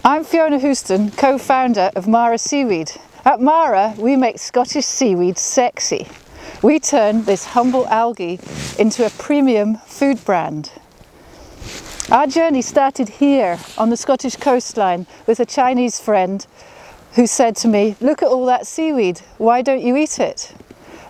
I'm Fiona Houston, co-founder of Mara Seaweed. At Mara, we make Scottish seaweed sexy. We turn this humble algae into a premium food brand. Our journey started here on the Scottish coastline with a Chinese friend who said to me, "Look at all that seaweed, why don't you eat it?"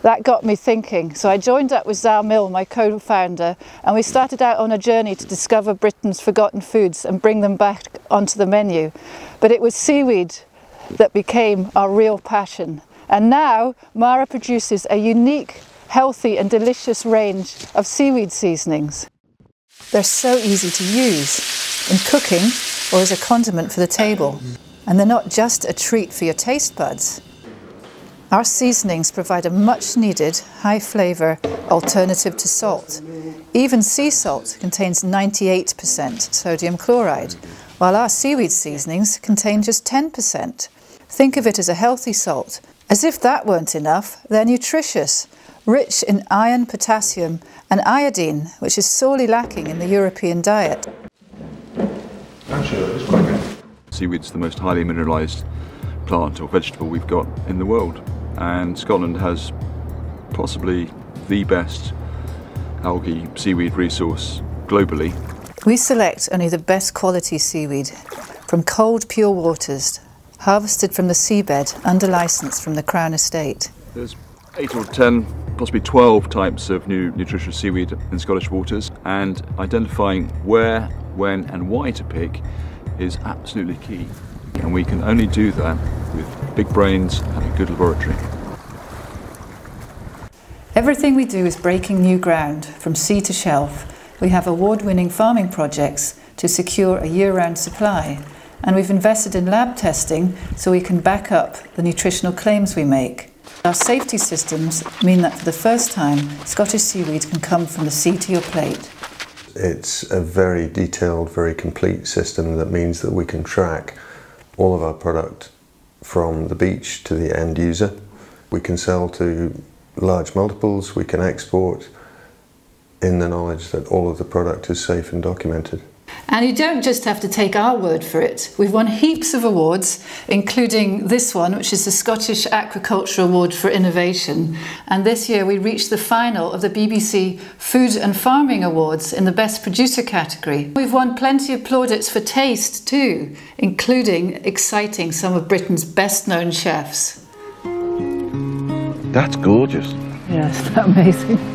That got me thinking, so I joined up with Zal Mill, my co-founder, and we started out on a journey to discover Britain's forgotten foods and bring them back onto the menu. But it was seaweed that became our real passion. And now Mara produces a unique, healthy and delicious range of seaweed seasonings. They're so easy to use in cooking or as a condiment for the table. And they're not just a treat for your taste buds. Our seasonings provide a much needed high flavour alternative to salt. Even sea salt contains 98% sodium chloride, while our seaweed seasonings contain just 10%. Think of it as a healthy salt. As if that weren't enough, they're nutritious, rich in iron, potassium and iodine, which is sorely lacking in the European diet. Actually, it's quite good. Seaweed's the most highly mineralised plant or vegetable we've got in the world, and Scotland has possibly the best algae seaweed resource globally. We select only the best quality seaweed from cold pure waters, harvested from the seabed under licence from the Crown Estate. There's 8 or 10, possibly 12 types of new nutritious seaweed in Scottish waters, and identifying where, when and why to pick is absolutely key. And we can only do that with big brains and a good laboratory. Everything we do is breaking new ground from sea to shelf. We have award-winning farming projects to secure a year-round supply, and we've invested in lab testing so we can back up the nutritional claims we make. Our safety systems mean that for the first time, Scottish seaweed can come from the sea to your plate. It's a very detailed, very complete system that means that we can track all of our product from the beach to the end user. We can sell to large multiples, we can export in the knowledge that all of the product is safe and documented. And you don't just have to take our word for it. We've won heaps of awards, including this one, which is the Scottish Aquaculture Award for Innovation. And this year we reached the final of the BBC Food and Farming Awards in the Best Producer category. We've won plenty of plaudits for taste too, including exciting some of Britain's best-known chefs. That's gorgeous. Yes, isn't that amazing?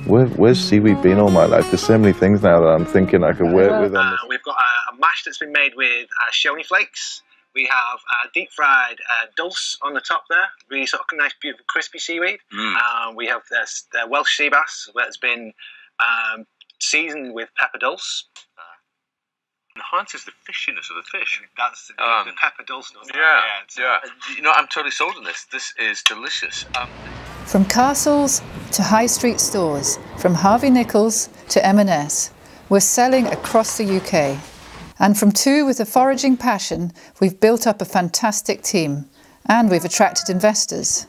Where's seaweed been all my life? There's so many things now that I'm thinking I could work with on this. We've got a mash that's been made with shoni flakes. We have deep fried dulse on the top there, really sort of nice, beautiful, crispy seaweed. We have the Welsh sea bass that's been seasoned with pepper dulse. Enhances the fishiness of the fish. That's the pepper dulse. Yeah. You know, I'm totally sold on this. This is delicious. From castles to high street stores, from Harvey Nichols to M&S, we're selling across the UK. And from two with a foraging passion, we've built up a fantastic team and we've attracted investors.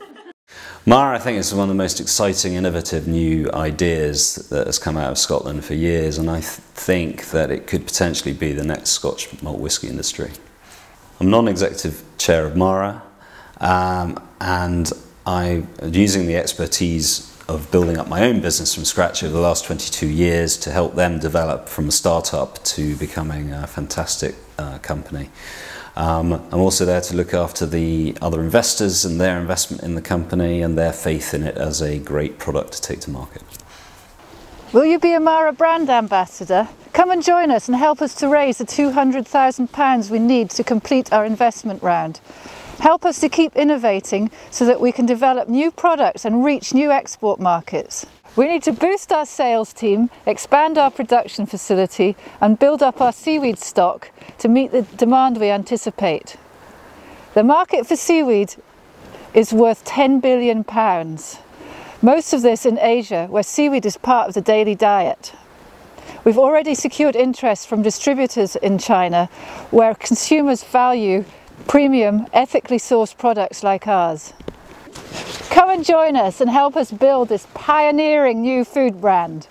Mara, I think, is one of the most exciting, innovative new ideas that has come out of Scotland for years, and I think that it could potentially be the next Scotch malt whisky industry. I'm non-executive chair of Mara, and I'm using the expertise of building up my own business from scratch over the last 22 years to help them develop from a startup to becoming a fantastic company. I'm also there to look after the other investors and their investment in the company and their faith in it as a great product to take to market. Will you be a Mara brand ambassador? Come and join us and help us to raise the £200,000 we need to complete our investment round. Help us to keep innovating so that we can develop new products and reach new export markets. We need to boost our sales team, expand our production facility and build up our seaweed stock to meet the demand we anticipate. The market for seaweed is worth £10 billion. Most of this in Asia, where seaweed is part of the daily diet. We've already secured interest from distributors in China, where consumers value premium, ethically sourced products like ours. Come and join us and help us build this pioneering new food brand.